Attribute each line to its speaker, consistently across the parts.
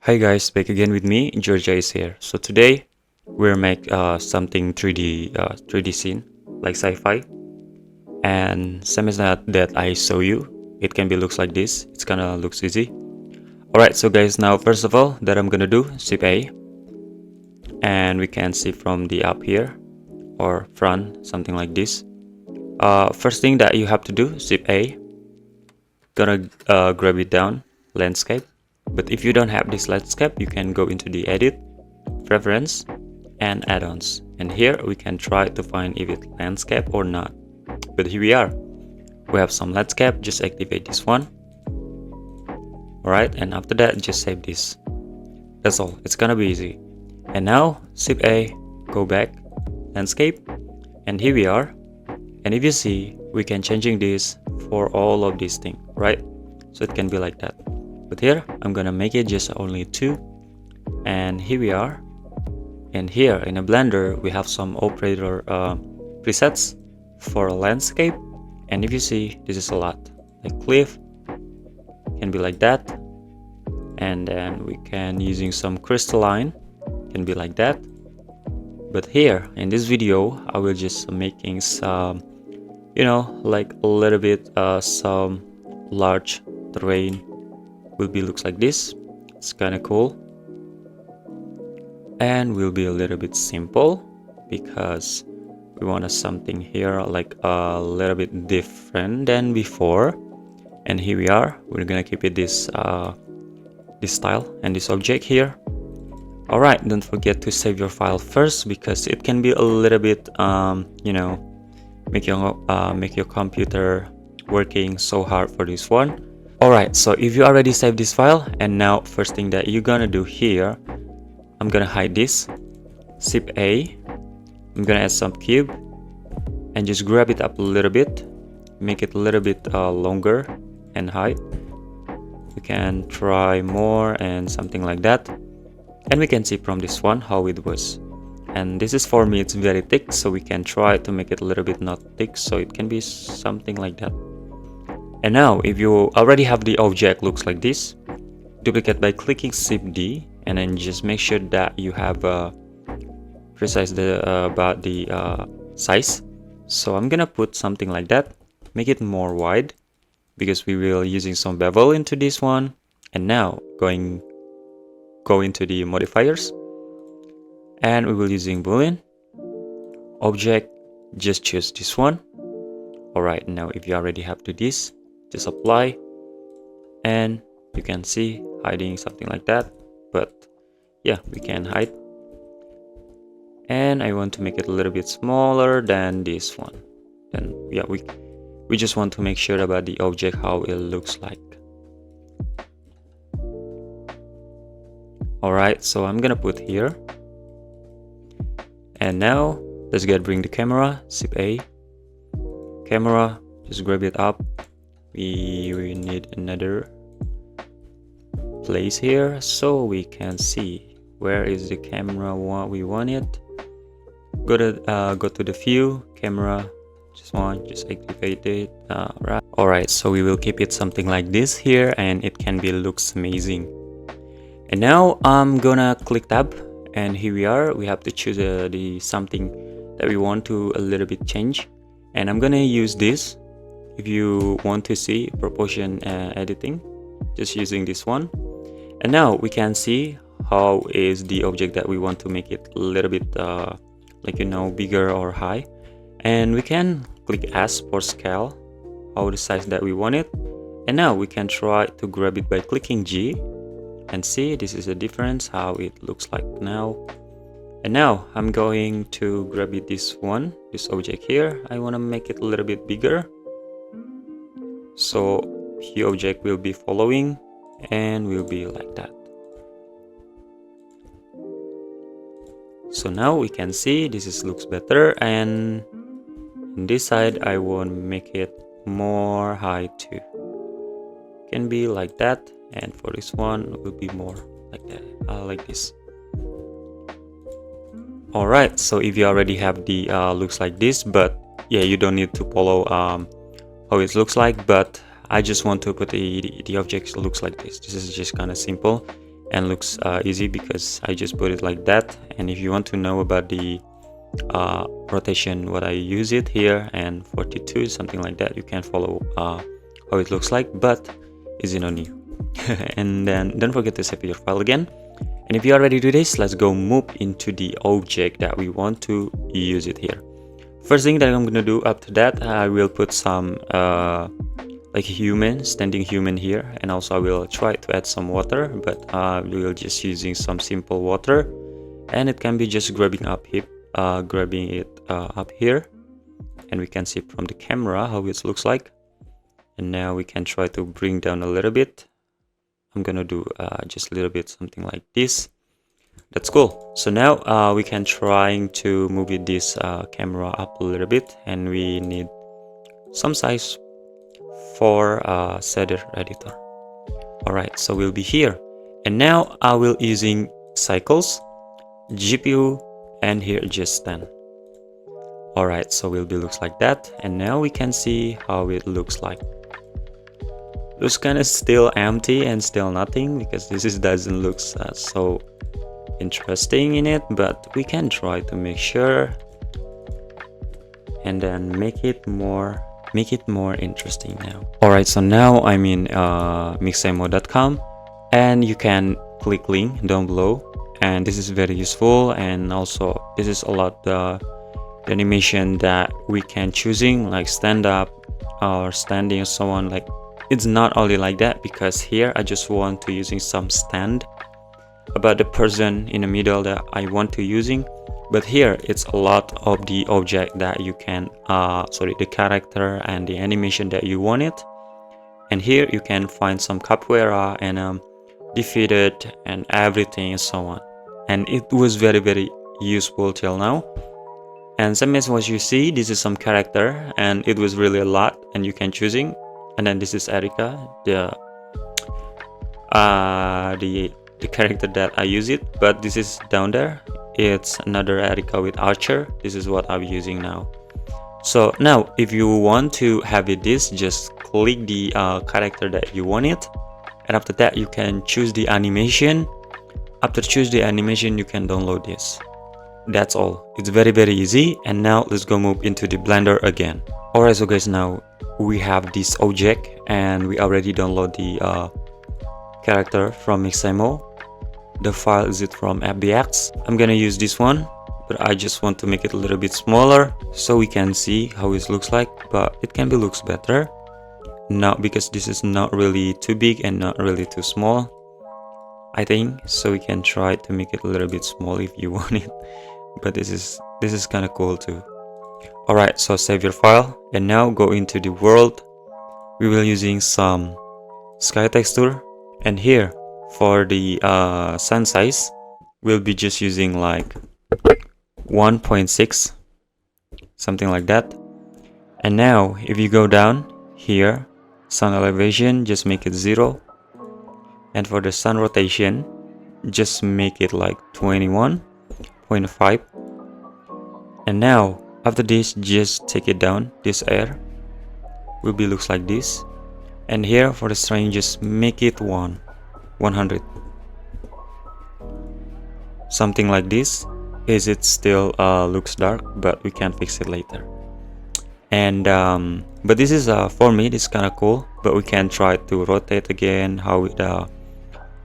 Speaker 1: Hi guys, back again with me. Georgia is here. So today we'll make something 3D scene like sci-fi, and same as that I show you. It can be looks like this. It's gonna looks easy. Alright, so guys, now first of all that I'm gonna do Shift A, and we can see from the up here or front something like this. First thing that you have to do, Shift A, gonna grab it down, landscape. But if you don't have this landscape, you can go into the edit, preference, and add-ons, and here we can try to find if it's landscape or not. But here we are, we have some landscape. Just activate this one. Alright, and after that just save this. That's all. It's gonna be easy. And now Shift A, go back, landscape, and here we are. And if you see, we can changing this for all of these things, right? So it can be like that. But here I'm gonna make it just only 2, and here we are. And here in a blender we have some operator presets for a landscape, and if you see, this is a lot, like cliff can be like that, and then we can using some crystalline can be like that. But here in this video I will just making some, like a little bit some large terrain will be looks like this. It's kind of cool, and will be a little bit simple because we want something here like a little bit different than before. And here we are, we're gonna keep it this style and this object here. All right, don't forget to save your file first because it can be a little bit make your computer working so hard for this one. Alright, so if you already saved this file, and now first thing that you're gonna do here, I'm gonna hide this, Shift A, I'm gonna add some cube, and just grab it up a little bit, make it a little bit longer and height. We can try more and something like that, and we can see from this one how it was. And this is, for me, it's very thick, so we can try to make it a little bit not thick, so it can be something like that. And now if you already have the object looks like this, duplicate by clicking Shift D, and then just make sure that you have precise about the size. So I'm gonna put something like that, make it more wide because we will using some bevel into this one. And now go into the modifiers, and we will using boolean object, just choose this one. Alright, now if you already have to this, just apply, and you can see hiding something like that. But yeah, we can hide, and I want to make it a little bit smaller than this one. Then yeah, we just want to make sure about the object how it looks like. Alright, so I'm gonna put here, and now let's bring the camera, Shift A, camera, just grab it up. We need another place here so we can see where is the camera we want it. Go to the view, camera, just activate it. Right. Alright, so we will keep it something like this here, and it can be looks amazing. And now I'm gonna click tab, and here we are. We have to choose the something that we want to a little bit change, and I'm gonna use this. If you want to see proportion editing, just using this one. And now we can see how is the object that we want to make it a little bit bigger or high. And we can click S for scale, how the size that we want it. And now we can try to grab it by clicking G, and see this is a difference how it looks like now. And now I'm going to grab it this object here. I want to make it a little bit bigger, so the object will be following and will be like that. So now we can see this looks better, and on this side I want to make it more high too, can be like that. And for this one it will be more like that, like this. Alright, so if you already have the looks like this, but yeah, you don't need to follow how it looks like, but I just want to put the object looks like this. This is just kind of simple, and looks easy because I just put it like that. And if you want to know about the rotation, what I use it here, and 42, something like that, you can follow how it looks like, but easy on you. And then don't forget to save your file again. And if you are ready to do this, let's go move into the object that we want to use it here. First thing that I'm gonna do after that, I will put some like standing human here, and also I will try to add some water, but we will just using some simple water, and it can be just grabbing it up here, and we can see from the camera how it looks like. And now we can try to bring down a little bit. I'm gonna do just a little bit, something like this. That's cool. So now we can trying to move this camera up a little bit, and we need some size for shader editor. Alright, so we'll be here, and now I will using cycles, GPU, and here just 10. Alright, so will be looks like that, and now we can see how it looks like. Looks kind of still empty and still nothing, because this doesn't look so interesting in it, but we can try to make sure and then make it more interesting now. Alright, so now I'm in mixamo.com, and you can click link down below, and this is very useful. And also this is a lot the animation that we can choosing, like stand up or standing or so on. Like, it's not only like that, because here I just want to using some stand about the person in the middle that I want to using, but here it's a lot of the object that you can the character and the animation that you want it. And here you can find some capoeira and defeated and everything and so on, and it was very useful till now. And same as what you see, this is some character, and it was really a lot, and you can choosing. And then this is Erika, the character that I use it, but this is down there, it's another Erika with Archer. This is what I'm using now. So now if you want to have it this, just click the character that you want it, and after that you can choose the animation. After choose the animation, you can download this. That's all. It's very easy. And now let's go move into the Blender again. Alright, so guys, now we have this object, and we already download the character from Mixamo. The file is from FBX. I'm gonna use this one, but I just want to make it a little bit smaller so we can see how it looks like, but it can be looks better now because this is not really too big and not really too small, I think. So we can try to make it a little bit small if you want it, but this is kind of cool too. Alright, so save your file, and now go into the world. We will using some sky texture, and here for the sun size we'll be just using like 1.6, something like that. And now if you go down here, sun elevation, just make it 0, and for the sun rotation just make it like 21.5. and now after this, just take it down. This air will be looks like this, and here for the strain just make it 100, something like this. Is it still looks dark, but we can fix it later. And but this is for me this kind of cool, but we can try to rotate again how it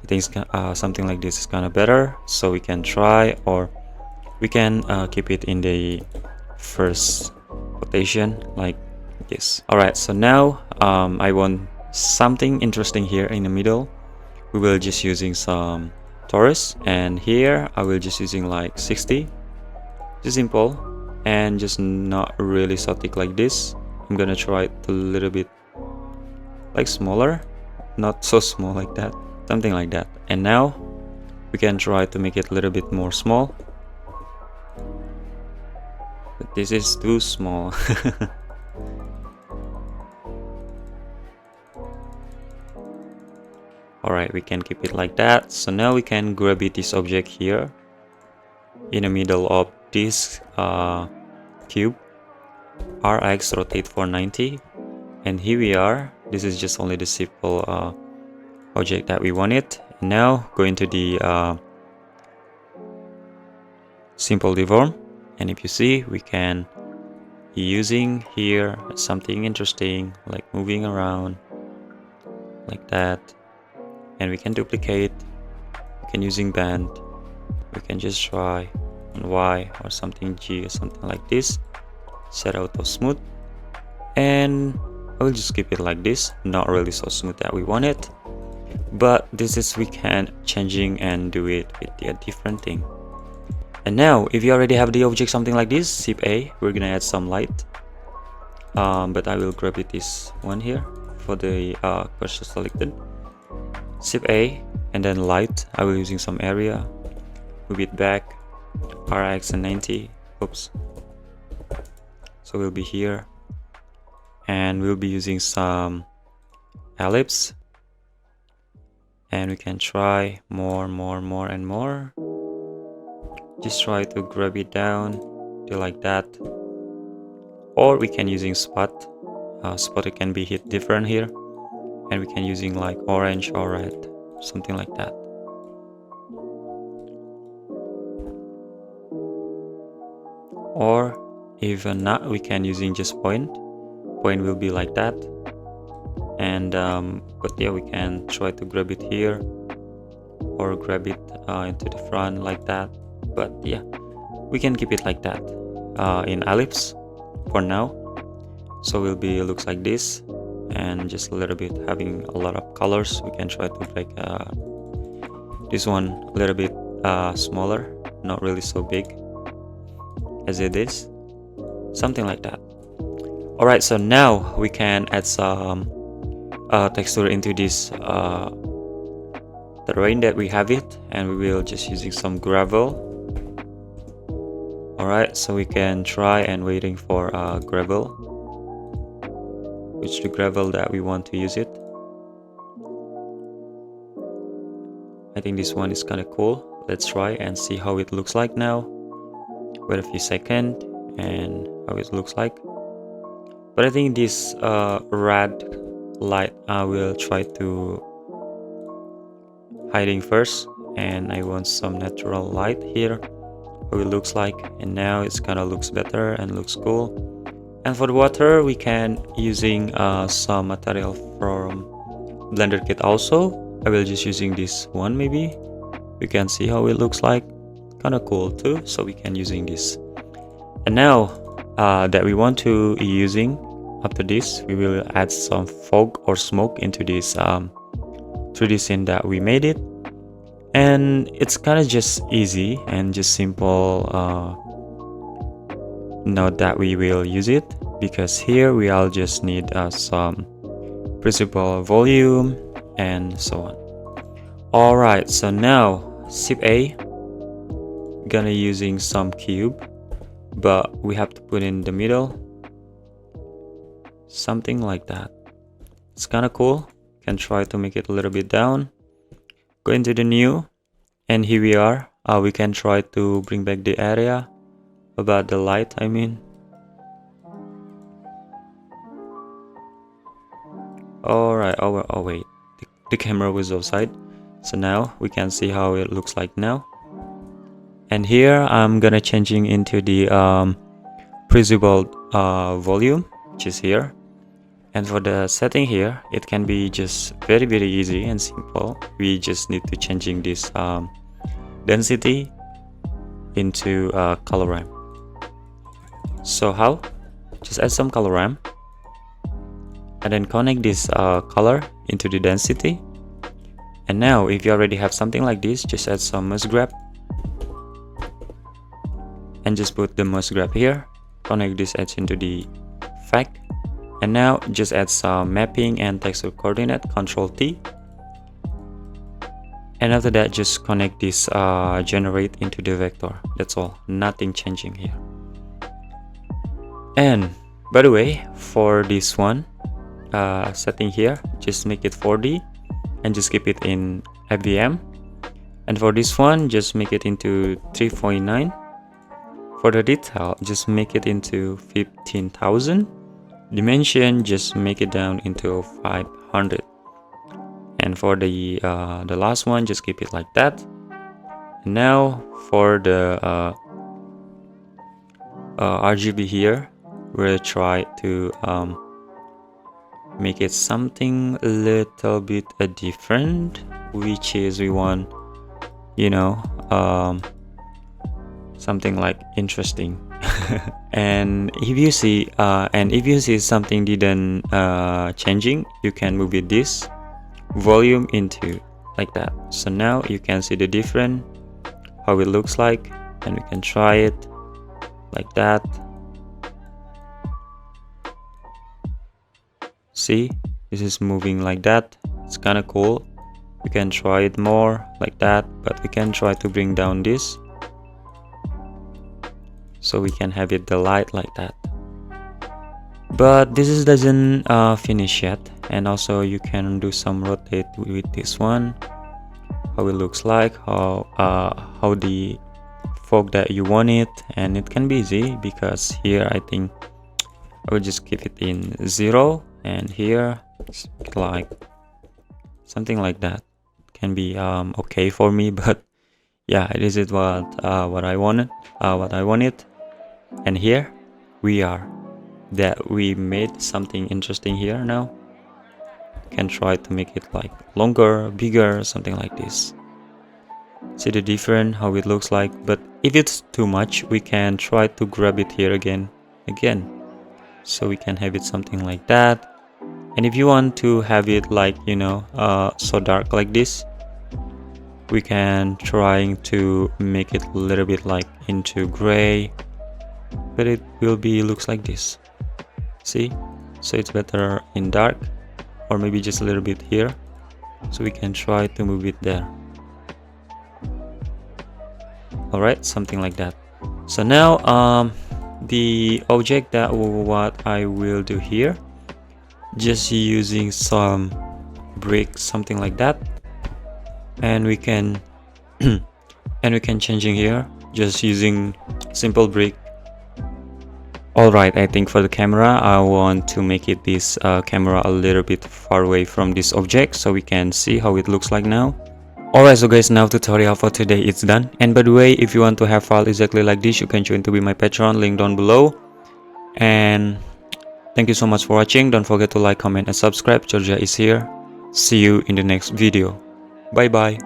Speaker 1: things something like this is kind of better. So we can try, or we can keep it in the first rotation like this. Alright, so now I want something interesting here in the middle. We will just using some torus, and here I will just using like 60, just simple and just not really so thick like this. I'm gonna try it a little bit like smaller, not so small like that, something like that. And now we can try to make it a little bit more small, but this is too small. Alright, we can keep it like that. So now we can grab it, this object here in the middle of this cube, RX rotate 490, and here we are. This is just only the simple object that we wanted, Now go into the simple deform, and if you see, we can using here something interesting like moving around like that, and we can duplicate. We can using band, we can just try on Y or something G or something like this, set auto smooth, and I will just keep it like this, not really so smooth that we want it, but this is we can changing and do it with a different thing. And now if you already have the object something like this, Shift A, we're gonna add some light, but I will grab it this one here for the cursor selected. Shift A and then light, I will using some area, move it back, RX and 90, oops, so we'll be here, and we'll be using some ellipse, and we can try more and more. Just try to grab it down to like that, or we can using spot. Spot it can be hit different here, and we can using like orange or red, something like that. Or even not, we can using just point will be like that, and but yeah, we can try to grab it here or grab it into the front like that, but yeah, we can keep it like that in ellipse for now. So will be looks like this, and just a little bit having a lot of colors. We can try to make this one a little bit smaller, not really so big as it is, something like that. Alright, so now we can add some texture into this terrain that we have it, and we will just using some gravel. Alright, so we can try and waiting for gravel, which the gravel that we want to use it. I think this one is kind of cool. Let's try and see how it looks like now. Wait a few seconds and how it looks like. But I think this red light I will try to hiding first, and I want some natural light here, how it looks like, and now it's kind of looks better and looks cool. And for the water, we can using some material from Blender kit also. I will just using this one, maybe you can see how it looks like, kind of cool too, so we can using this. And now that we want to using, after this we will add some fog or smoke into this 3D scene that we made it, and it's kind of just easy and just simple. Note that we will use it because here we all just need some principal volume and so on. Alright, so now Shift A, gonna using some cube, but we have to put in the middle, something like that. It's kind of cool. Can try to make it a little bit down, go into the new, and here we are. We can try to bring back the area about the light, I mean. Alright, oh wait, the camera was offside, so now we can see how it looks like now. And here I'm gonna changing into the principal volume, which is here. And for the setting here, it can be just very easy and simple. We just need to changing this density into color ramp. So how? Just add some color ramp, and then connect this color into the density. And now if you already have something like this, just add some mouse grab, and just put the mouse grab here, connect this edge into the fact, and now just add some mapping and texture coordinate, Ctrl T, and after that just connect this generate into the vector. That's all, nothing changing here. And by the way, for this one setting here, just make it 4D and just keep it in FVM, and for this one just make it into 3.9. For the detail, just make it into 15,000. Dimension, just make it down into 500. And and for the last one, just keep it like that. And now for the RGB here, we'll try to make it something a little bit different, which is we want, you know, something like interesting. And if you see something didn't changing, you can move it this volume into like that. So now you can see the different how it looks like, and we can try it like that. See, this is moving like that. It's kind of cool. We can try it more like that, but we can try to bring down this so we can have it the light like that. But this is doesn't finish yet, and also you can do some rotate with this one, how it looks like, how the fog that you want it. And it can be easy because here I think I will just keep it in 0, and here like something like that can be okay for me. But yeah, this is what I wanted, and here we are, that we made something interesting here. Now you can try to make it like longer, bigger, something like this. See the different how it looks like. But if it's too much, we can try to grab it here again, so we can have it something like that. And if you want to have it like, you know, so dark like this, we can try to make it a little bit like into gray, but it will be looks like this. See, so it's better in dark, or maybe just a little bit here, so we can try to move it there. All right, something like that. So now the object that what I will do here, just using some bricks, something like that, and we can changing here just using simple brick. All right, I think for the camera I want to make it this camera a little bit far away from this object so we can see how it looks like now. Alright, so guys, now tutorial for today is done. And by the way, if you want to have file exactly like this, you can join to be my Patreon, link down below. And thank you so much for watching. Don't forget to like, comment and subscribe. Georgia is here. See you in the next video. Bye bye.